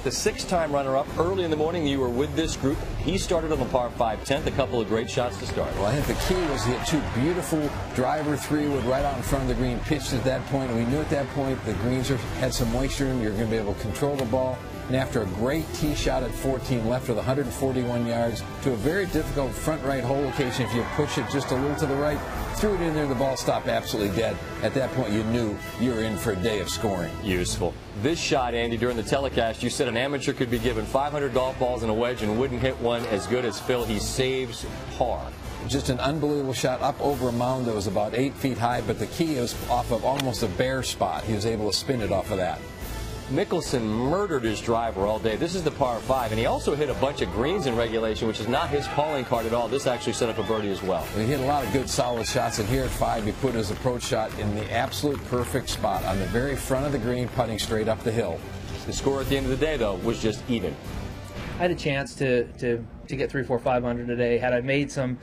The six-time runner-up. Early in the morning, you were with this group. He started on the par 5 10th. A couple of great shots to start. Well, I think the key was he had two beautiful driver three-wood right out in front of the green, pitched at that point. And we knew at that point the greens had some moisture in them. You're going to be able to control the ball. And after a great tee shot at 14, left with 141 yards to a very difficult front right hole location. If you push it just a little to the right, threw it in there, the ball stopped absolutely dead. At that point, you knew you were in for a day of scoring. Useful. This shot, Andy, during the telecast, you said an amateur could be given 500 golf balls and a wedge and wouldn't hit one as good as Phil. He saves par. Just an unbelievable shot up over a mound that was about 8 feet high, but the key was off of almost a bare spot. He was able to spin it off of that. Mickelson murdered his driver all day. This is the par 5, and he also hit a bunch of greens in regulation, which is not his calling card at all. This actually set up a birdie as well. He hit a lot of good, solid shots, and here at 5, he put his approach shot in the absolute perfect spot on the very front of the green, putting straight up the hill. The score at the end of the day, though, was just even. I had a chance to get 3, 4, 500 today. Had I made some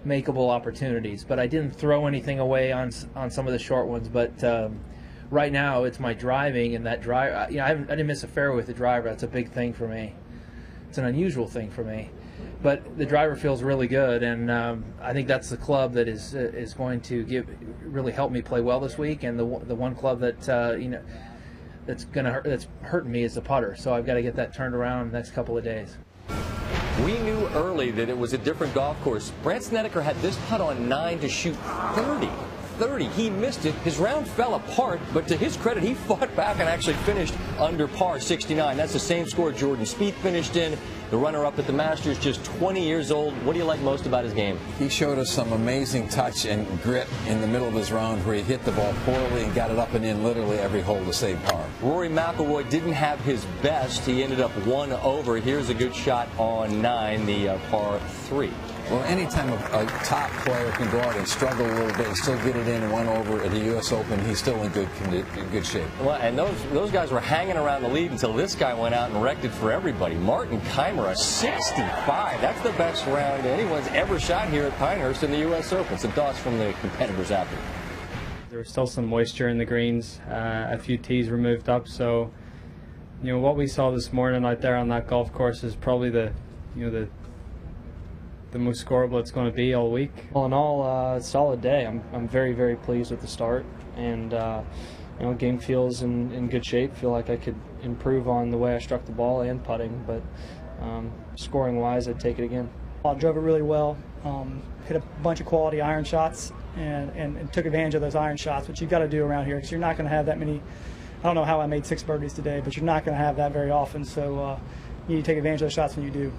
makeable opportunities, but I didn't throw anything away on some of the short ones. But right now, it's my driving, and that drive. I didn't miss a fairway with the driver. That's a big thing for me. It's an unusual thing for me, but the driver feels really good, and I think that's the club that is going to really help me play well this week. And the one club that that's hurting me is the putter. So I've got to get that turned around in the next couple of days. We knew early that it was a different golf course. Brant Snedeker had this putt on 9 to shoot 30. He missed it. His round fell apart, but to his credit, he fought back and actually finished under par 69. That's the same score Jordan Spieth finished in. The runner-up at the Masters, just 20 years old. What do you like most about his game? He showed us some amazing touch and grit in the middle of his round where he hit the ball poorly and got it up and in literally every hole to save par. Rory McIlroy didn't have his best. He ended up 1 over. Here's a good shot on 9, the par 3. Well, anytime a top player can go out and struggle a little bit and still get it in 1 over at the U.S. Open, he's still in good shape. Well, and those guys were hanging around the lead until this guy went out and wrecked it for everybody. Martin Kaymer, a 65. That's the best round anyone's ever shot here at Pinehurst in the U.S. Open. Some thoughts from the competitors after. There was still some moisture in the greens. A few tees were moved up, so what we saw this morning out there on that golf course is probably the most scoreable it's going to be all week. All in all, solid day. I'm very, very pleased with the start, and game feels in good shape. Feel like I could improve on the way I struck the ball and putting, but scoring wise, I'd take it again. I drove it really well, hit a bunch of quality iron shots, and took advantage of those iron shots, which you've got to do around here because you're not going to have that many. I don't know how I made 6 birdies today, but you're not going to have that very often, so you need to take advantage of those shots when you do.